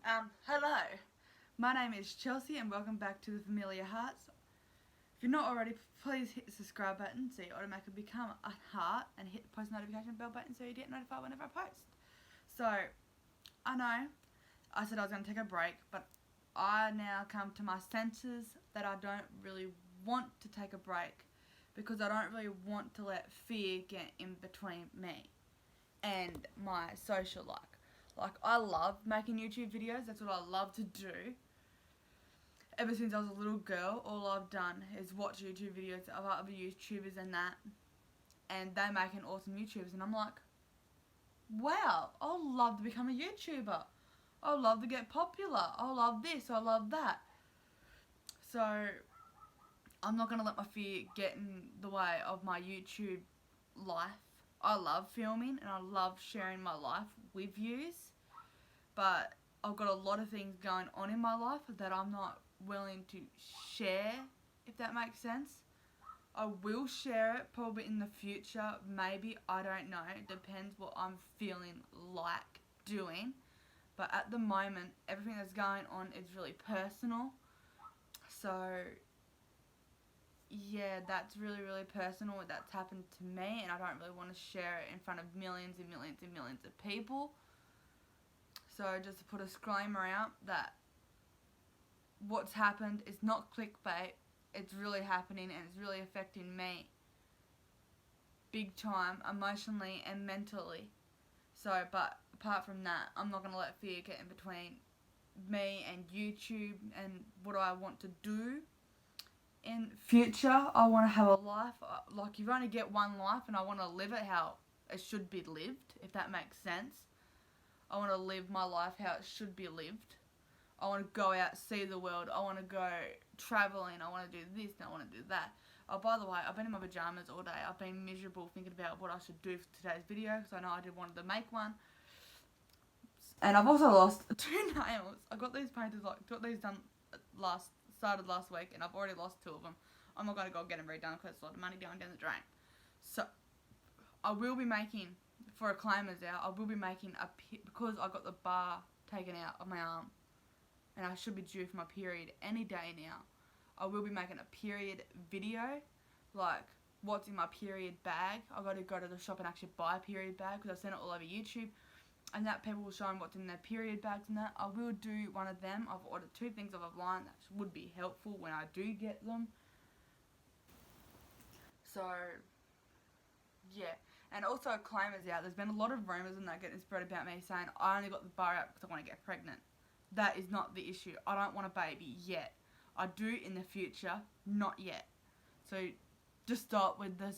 Hello. My name is Chelsea and welcome back to the Familiar Hearts. If you're not already, please hit the subscribe button so you automatically become a heart and hit the post notification bell button so you get notified whenever I post. So, I know I said I was going to take a break, but I now come to my senses that I don't really want to take a break because I don't really want to let fear get in between me and my social life. Like, I love making YouTube videos. That's what I love to do. Ever since I was a little girl, all I've done is watch YouTube videos of other YouTubers and that. And they making awesome YouTubers. And I'm like, wow, I would love to become a YouTuber. I would love to get popular. I love this. I love that. So, I'm not going to let my fear get in the way of my YouTube life. I love filming and I love sharing my life with yous. But I've got a lot of things going on in my life that I'm not willing to share, if that makes sense. I will share it probably in the future, maybe, I don't know. It depends what I'm feeling like doing. But at the moment, everything that's going on is really personal. So, yeah, that's really, really personal. That's happened to me, and I don't really want to share it in front of millions and millions and millions of people. So just to put a disclaimer out that what's happened is not clickbait. It's really happening and it's really affecting me big time, emotionally and mentally. So, but apart from that, I'm not going to let fear get in between me and YouTube and what I want to do in future. I want to have a life, like you only get one life and I want to live it how it should be lived, if that makes sense. I want to live my life how it should be lived. I want to go out, see the world. I want to go travelling. I want to do this and I want to do that. Oh, by the way, I've been in my pajamas all day. I've been miserable thinking about what I should do for today's video because I know I did wanted to make one. And I've also lost 2 nails. I got these painted, got these done started last week and I've already lost 2 of them. I'm not going to go get them redone because it's a lot of money going down the drain. So, I will be making, for a claimers out, I will be making because I got the bar taken out of my arm and I should be due for my period any day now. I will be making a period video, like what's in my period bag. I've got to go to the shop and actually buy a period bag because I've seen it all over YouTube and that people will show them what's in their period bags and that. I will do one of them. I've ordered 2 things off online that would be helpful when I do get them. So, yeah. And also claimers out. There's been a lot of rumours and that getting spread about me saying I only got the bar out because I want to get pregnant. That is not the issue. I don't want a baby yet. I do in the future, not yet. So just stop with the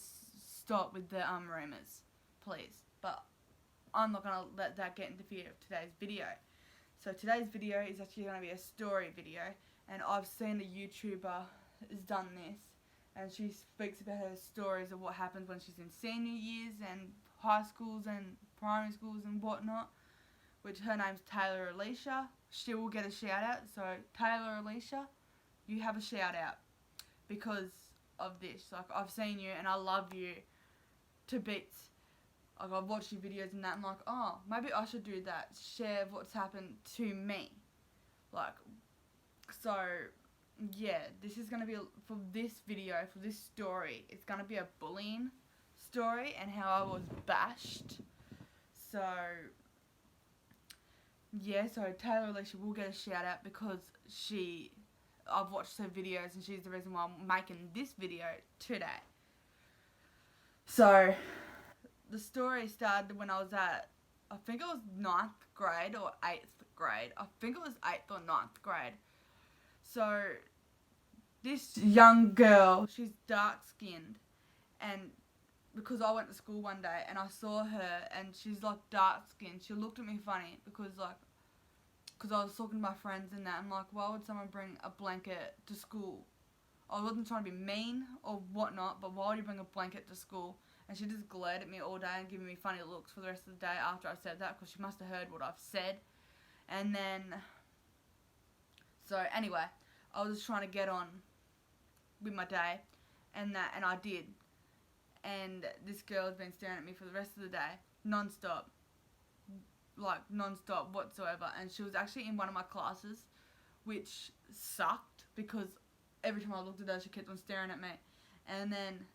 rumours, please. But I'm not gonna let that get interfere with today's video. So today's video is actually gonna be a story video, and I've seen a YouTuber has done this, and she speaks about her stories of what happens when she's in senior years and high schools and primary schools and whatnot. Which her name's Taylor Alicia. She will get a shout out. So Taylor Alicia, you have a shout out because of this. Like I've seen you and I love you to bits. Like I've watched your videos and that. I'm like, oh, maybe I should do that. Share what's happened to me. Like, so yeah, this is gonna be for this video, for this story. It's gonna be a bullying story and how I was bashed. So. Yeah, so Taylor Alicia will get a shout out because I've watched her videos and she's the reason why I'm making this video today. So, the story started when I was at, I think it was 9th grade or 8th grade. I think it was 8th or 9th grade. So, this young girl, she's dark skinned and because I went to school one day and I saw her and she's like dark skinned. She looked at me funny because I was talking to my friends and that. I'm like, why would someone bring a blanket to school? I wasn't trying to be mean or whatnot, but why would you bring a blanket to school? And she just glared at me all day and giving me funny looks for the rest of the day after I said that because she must have heard what I've said. And then, so anyway, I was just trying to get on with my day and I did. And this girl has been staring at me for the rest of the day, non-stop. like non-stop whatsoever. And she was actually in one of my classes, which sucked because every time I looked at her, she kept on staring at me. And then,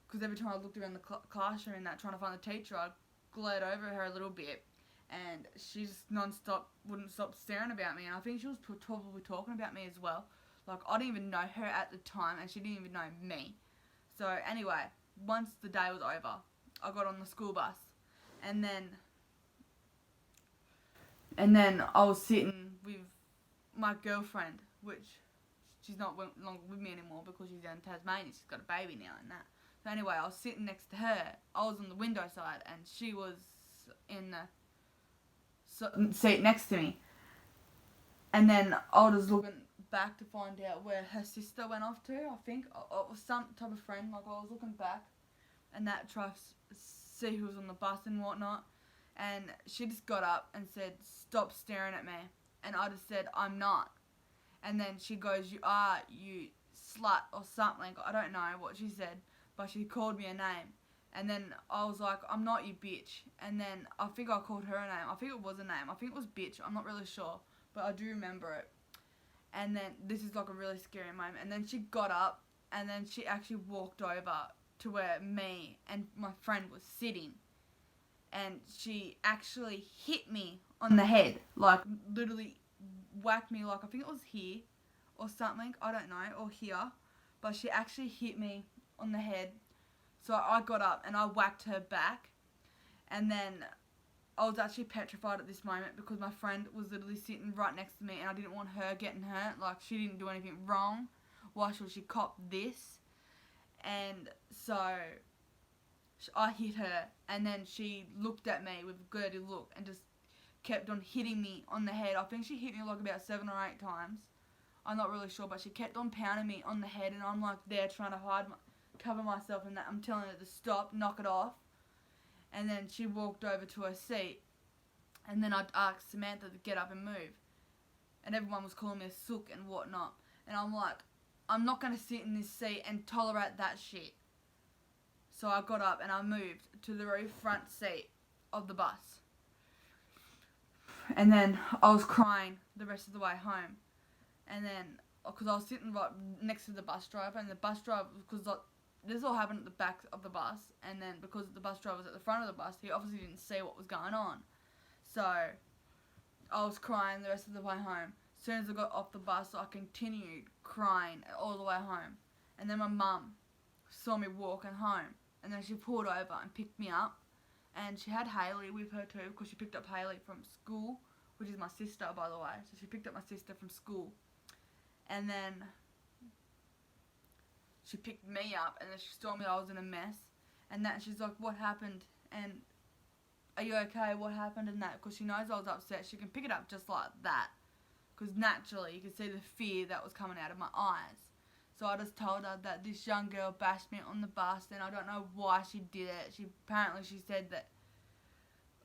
because every time I looked around the classroom and that, trying to find the teacher, I glared over her a little bit, and she just non-stop wouldn't stop staring about me. And I think she was probably talking about me as well. Like, I didn't even know her at the time, and she didn't even know me. So anyway, once the day was over, I got on the school bus, and then I was sitting with my girlfriend, which she's not longer with me anymore because she's down in Tasmania. She's got a baby now and that. So anyway, I was sitting next to her. I was on the window side, and she was in the seat next to me. And then I was looking back to find out where her sister went off to, I think. It was some type of friend. Like, I was looking back, and that trying to see who was on the bus and whatnot. And she just got up and said, "Stop staring at me." And I just said, "I'm not." And then she goes, "You are, you slut," or something. I don't know what she said, but she called me a name. And then I was like, "I'm not, you bitch." And then I think I called her a name. I think it was a name. I think it was bitch. I'm not really sure, but I do remember it. And then this is like a really scary moment. And then she got up, and then she actually walked over to where me and my friend was sitting. And she actually hit me on the head. Like, literally whacked me, like, I think it was here or something. I don't know. Or here. But she actually hit me on the head. So I got up and I whacked her back. And then I was actually petrified at this moment because my friend was literally sitting right next to me, and I didn't want her getting hurt. Like, she didn't do anything wrong. Why should she cop this? And so I hit her, and then she looked at me with a dirty look and just kept on hitting me on the head. I think she hit me like about 7 or 8 times. I'm not really sure, but she kept on pounding me on the head, and I'm like there trying to cover myself in that. I'm telling her to stop, knock it off. And then she walked over to her seat, and then I asked Samantha to get up and move. And everyone was calling me a sook and whatnot. And I'm like, I'm not going to sit in this seat and tolerate that shit. So I got up and I moved to the very front seat of the bus. And then I was crying the rest of the way home. And then, because I was sitting right next to the bus driver, and the bus driver, because this all happened at the back of the bus, and then because the bus driver was at the front of the bus, he obviously didn't see what was going on. So I was crying the rest of the way home. As soon as I got off the bus, I continued crying all the way home. And then my mum saw me walking home, and then she pulled over and picked me up. And she had Hayley with her too, because she picked up Hayley from school, which is my sister, by the way. So she picked up my sister from school. And then she picked me up, and then she saw me I was in a mess. And that she's like, "What happened? And are you okay? What happened?" And that, because she knows I was upset. She can pick it up just like that. Because naturally, you could see the fear that was coming out of my eyes. So I just told her that this young girl bashed me on the bus, and I don't know why she did it. Apparently she said that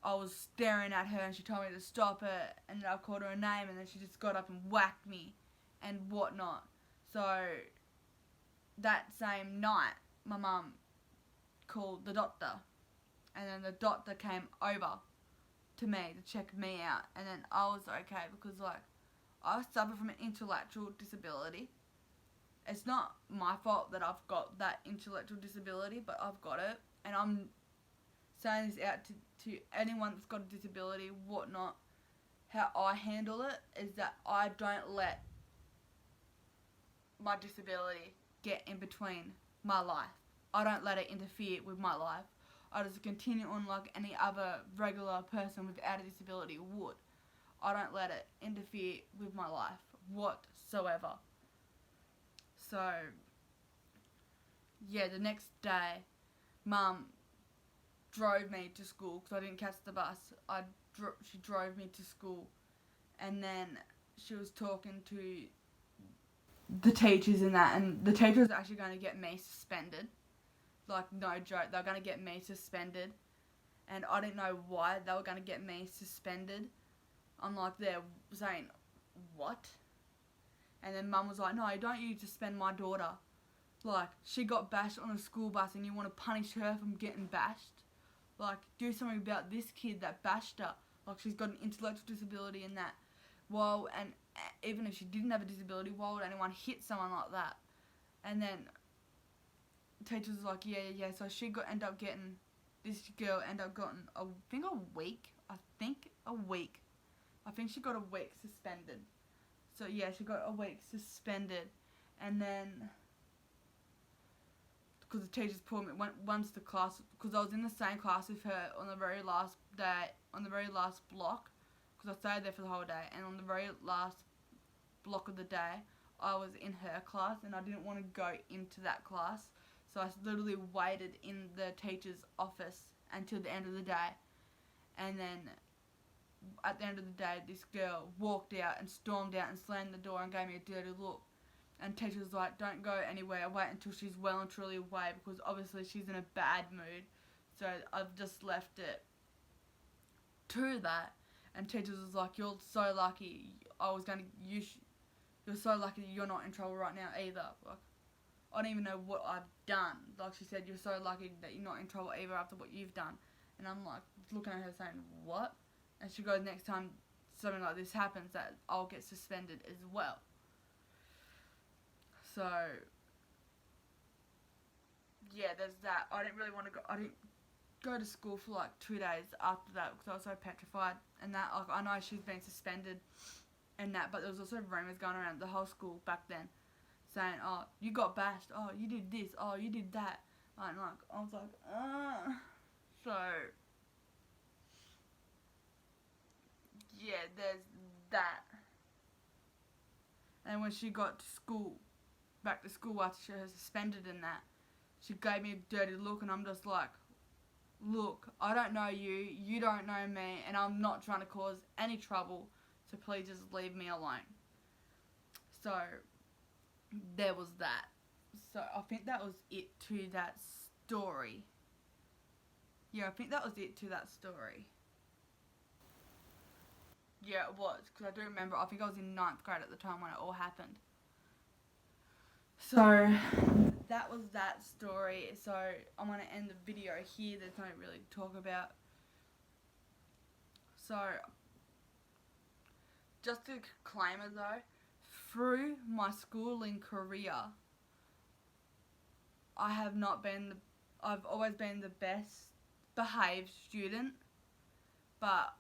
I was staring at her, and she told me to stop it, and I called her a name, and then she just got up and whacked me and whatnot. So that same night, my mum called the doctor, and then the doctor came over to me to check me out, and then I was okay because, like, I suffer from an intellectual disability. It's not my fault that I've got that intellectual disability, but I've got it. And I'm saying this out to anyone that's got a disability, whatnot. How I handle it is that I don't let my disability get in between my life. I don't let it interfere with my life. I just continue on like any other regular person without a disability would. I don't let it interfere with my life whatsoever. So, yeah, the next day, Mum drove me to school because I didn't catch the bus. She drove me to school, and then she was talking to the teachers and that, and the teacher was actually going to get me suspended. Like, no joke, they were going to get me suspended, and I didn't know why they were going to get me suspended. I'm like there saying, what? And then Mum was like, "No, don't you suspend my daughter. Like, she got bashed on a school bus and you want to punish her from getting bashed? Like, do something about this kid that bashed her. Like, she's got an intellectual disability and that. Well, and even if she didn't have a disability, why would anyone hit someone like that? And then teachers was like, yeah. So she ended up getting I think a week. I think she got a week suspended. So yeah, she got a week suspended, and then because the teachers pulled me once the class, because I was in the same class with her on the very last day, on the very last block, because I stayed there for the whole day, and on the very last block of the day, I was in her class, and I didn't want to go into that class, so I literally waited in the teacher's office until the end of the day, and then at the end of the day, this girl walked out and stormed out and slammed the door and gave me a dirty look. And teacher was like, don't go anywhere, wait until she's well and truly away, because obviously she's in a bad mood. So I've just left it to that. And teachers was like, you're so lucky. You're so lucky that you're not in trouble right now either. Like, I don't even know what I've done. Like she said, you're so lucky that you're not in trouble either after what you've done. And I'm like looking at her saying, what? And she goes, next time something like this happens, that I'll get suspended as well. So, yeah, there's that. I didn't go to school for like 2 days after that because I was so petrified. And that, like, I know she's been suspended and that, but there was also rumours going around the whole school back then saying, oh, you got bashed, oh, you did this, oh, you did that. And like, I was like, So, yeah, there's that. And when she got to school, back to school after she was suspended and that, she gave me a dirty look, and I'm just like, look, I don't know you, you don't know me, and I'm not trying to cause any trouble, so please just leave me alone. So, there was that. So, I think that was it to that story. Yeah, I think that was it to that story. Yeah, it was, because I do remember, I think I was in 9th grade at the time when it all happened. So, that was that story. So, I'm going to end the video here. There's nothing really to talk about. So, just a disclaimer though, through my schooling career, I've always been the best behaved student, but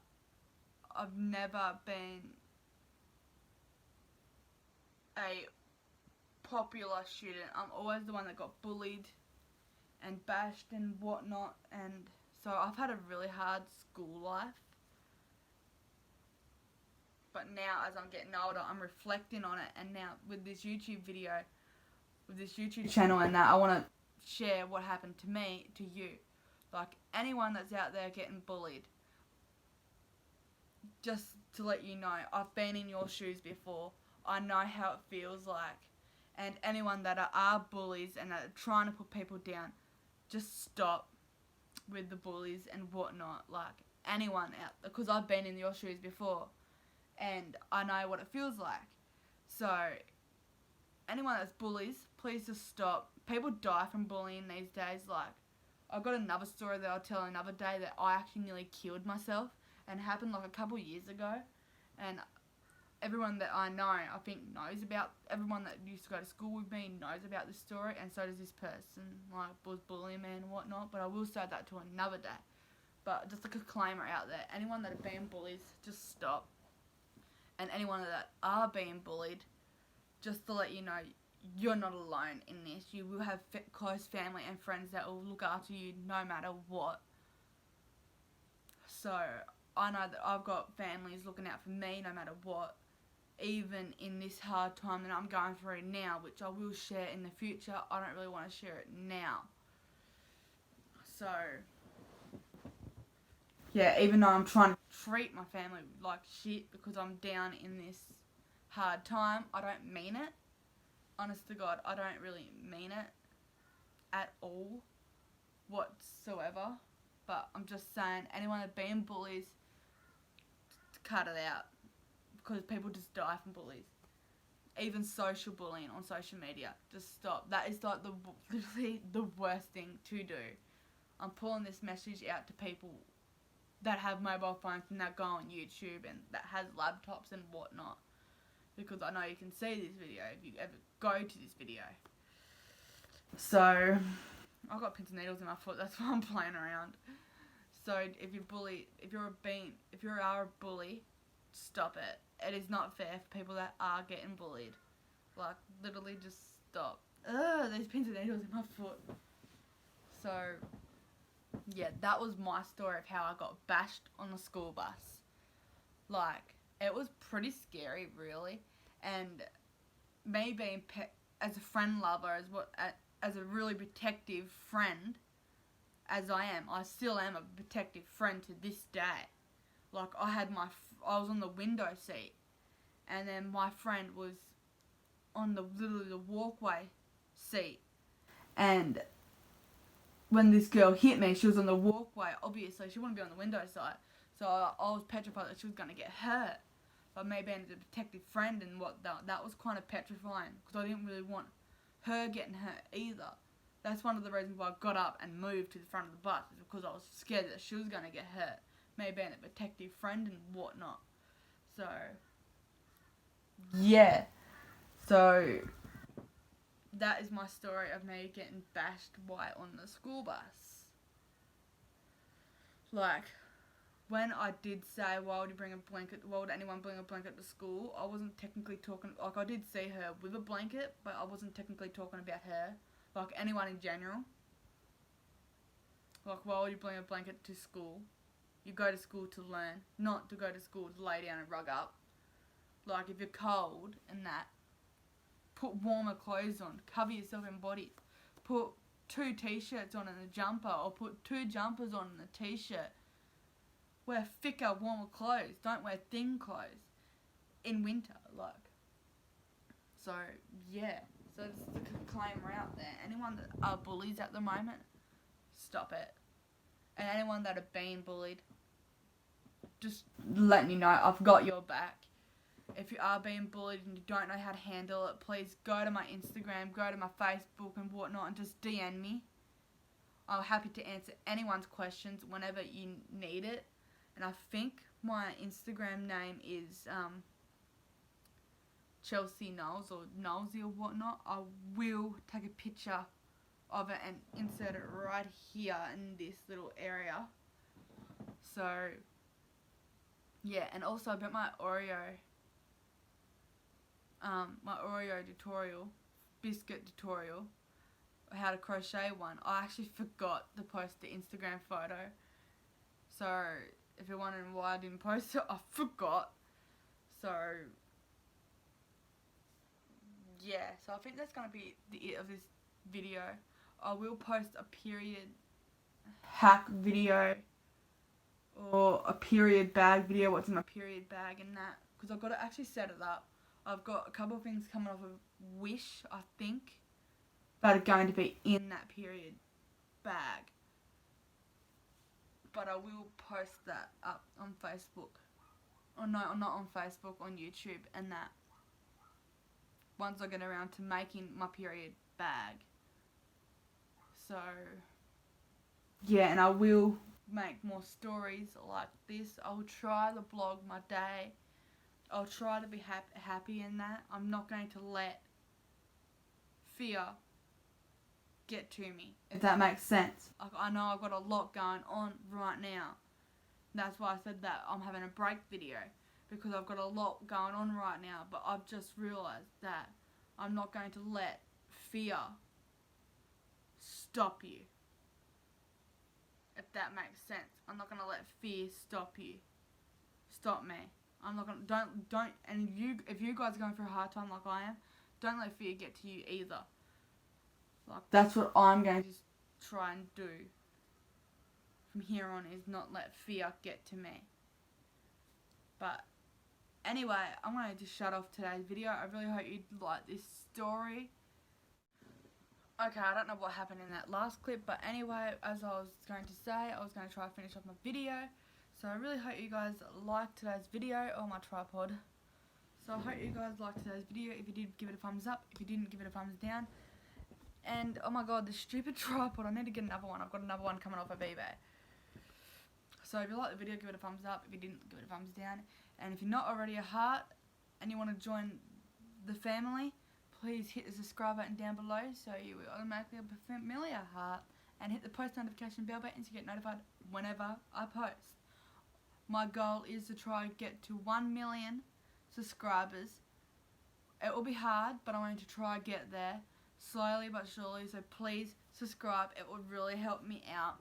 I've never been a popular student. I'm always the one that got bullied and bashed and whatnot, and so I've had a really hard school life. But now, as I'm getting older, I'm reflecting on it, and now with this YouTube video, with this YouTube channel and that, I want to share what happened to me to you. Like, anyone that's out there getting bullied, just to let you know, I've been in your shoes before. I know how it feels like. And anyone that are bullies and that are trying to put people down, just stop with the bullies and whatnot. Like, anyone out there, because I've been in your shoes before, and I know what it feels like. So, anyone that's bullies, please just stop. People die from bullying these days. Like, I've got another story that I'll tell another day that I actually nearly killed myself, and it happened like a couple years ago. And everyone that I know, I think, knows about, everyone that used to go to school with me knows about this story, and so does this person, like, was bullying me and whatnot. But I will say that to another day. But just like a disclaimer out there, anyone that are being bullies, just stop. And anyone that are being bullied, just to let you know, you're not alone in this. You will have close family and friends that will look after you no matter what. So, I know that I've got families looking out for me no matter what, even in this hard time that I'm going through now, which I will share in the future. I don't really want to share it now. So, yeah, even though I'm trying to treat my family like shit because I'm down in this hard time, I don't mean it. Honest to God, I don't really mean it at all whatsoever. But I'm just saying, anyone that's being bullies, cut it out, because people just die from bullies. Even social bullying on social media, just stop. That is like literally the worst thing to do. I'm pulling this message out to people that have mobile phones and that go on YouTube and that has laptops and whatnot. Because I know you can see this video if you ever go to this video. So, I've got pins and needles in my foot, that's why I'm playing around. So, if you're a bully, stop it. It is not fair for people that are getting bullied. Like, literally just stop. Ugh, there's pins and needles in my foot. So, yeah, that was my story of how I got bashed on the school bus. Like, it was pretty scary, really. And me being, as a friend lover, as a really protective friend, as I still am a protective friend to this day. Like, I was on the window seat, and then my friend was on literally the walkway seat. And when this girl hit me, she was on the walkway. Obviously, she wouldn't be on the window side. So I was petrified that she was going to get hurt. But me being a protective friend and that was kind of petrifying. Because I didn't really want her getting hurt either. That's one of the reasons why I got up and moved to the front of the bus. Is because I was scared that she was going to get hurt. Me being a protective friend and whatnot. So, yeah. So, that is my story of me getting bashed white on the school bus. Like, when I did say, why would anyone bring a blanket to school, I wasn't technically talking, like, I did see her with a blanket, but I wasn't technically talking about her. Like, anyone in general. Like, why would you bring a blanket to school? You go to school to learn, not to go to school to lay down and rug up. Like, if you're cold and that, put warmer clothes on, cover yourself in bodies, put 2 t-shirts on and a jumper, or put 2 jumpers on and a t-shirt. Wear thicker, warmer clothes, don't wear thin clothes in winter, like. So, yeah, so just a disclaimer out there, anyone that are bullies at the moment, stop it. And anyone that have been bullied, just letting you know, I've got your back. If you are being bullied and you don't know how to handle it, please go to my Instagram, go to my Facebook and whatnot, and just DM me. I'm happy to answer anyone's questions whenever you need it. And I think my Instagram name is Chelsea Knowles or Knowlesy or whatnot. I will take a picture of it and insert it right here in this little area. So, yeah, and also about my Oreo tutorial, biscuit tutorial, how to crochet one. I actually forgot to post the Instagram photo. So, if you're wondering why I didn't post it, I forgot. So, yeah, so I think that's going to be the it of this video. I will post a period hack video or a period bag video, what's in my period bag and that, because I've got to actually set it up. I've got a couple of things coming off of Wish, I think, that are going to be in that period bag. But I will post that up on Facebook. Or no, not on Facebook, on YouTube and that. Once I get around to making my period bag. So, yeah, and I will make more stories like this. I'll try to vlog my day. I'll try to be happy in that. I'm not going to let fear get to me, if that makes sense. I know I've got a lot going on right now. That's why I said that I'm having a break video, because I've got a lot going on right now, but I've just realised that I'm not going to let fear stop you. If that makes sense. I'm not going to let fear stop you. Stop me. I'm not going to, don't, and if you guys are going through a hard time like I am, don't let fear get to you either. Like, that's what I'm going to try and do from here on, is not let fear get to me. But anyway, I'm going to just shut off today's video. I really hope you like this story. Okay, I don't know what happened in that last clip, but anyway, as I was going to say, I was going to try to finish off my video. So I really hope you guys liked today's video, or my tripod. So I hope you guys liked today's video. If you did, give it a thumbs up. If you didn't, give it a thumbs down. And, oh my god, this stupid tripod, I need to get another one. I've got another one coming off of eBay. So if you like the video, give it a thumbs up. If you didn't, give it a thumbs down. And if you're not already a heart and you want to join the family, please hit the subscribe button down below so you will automatically be a familiar heart, and hit the post notification bell button to get notified whenever I post. My goal is to try and get to 1 million subscribers. It will be hard, but I'm going to try and get there slowly but surely, so please subscribe. It would really help me out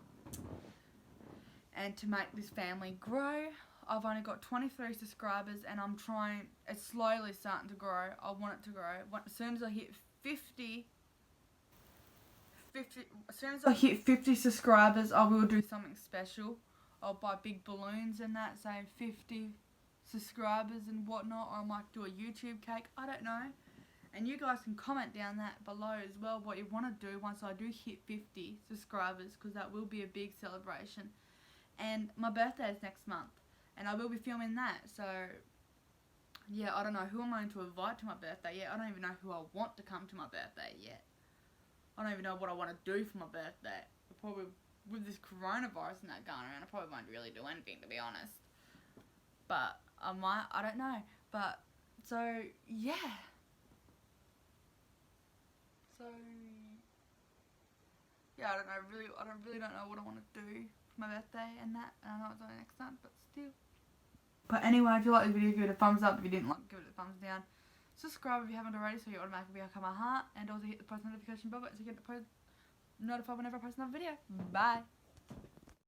and to make this family grow. I've only got 23 subscribers and I'm trying, it's slowly starting to grow. I want it to grow. As soon as I hit 50 subscribers, I will do something special. I'll buy big balloons and that, say 50 subscribers and whatnot, or I might do a YouTube cake, I don't know. And you guys can comment down that below as well what you want to do once I do hit 50 subscribers, because that will be a big celebration. And my birthday is next month, and I will be filming that, so yeah, I don't know who I'm going to invite to my birthday yet. I don't even know who I want to come to my birthday yet. I don't even know what I want to do for my birthday. Probably, with this coronavirus and that going around, I probably won't really do anything, to be honest. But I might, I don't know. But, so, yeah. So, yeah, I really don't know what I want to do for my birthday and that. And I know it's only next month, but still. But anyway, if you like the video, give it a thumbs up. If you didn't like, give it a thumbs down. Subscribe if you haven't already so you automatically become a heart. And also hit the post notification bell button so you get notified whenever I post another video. Bye.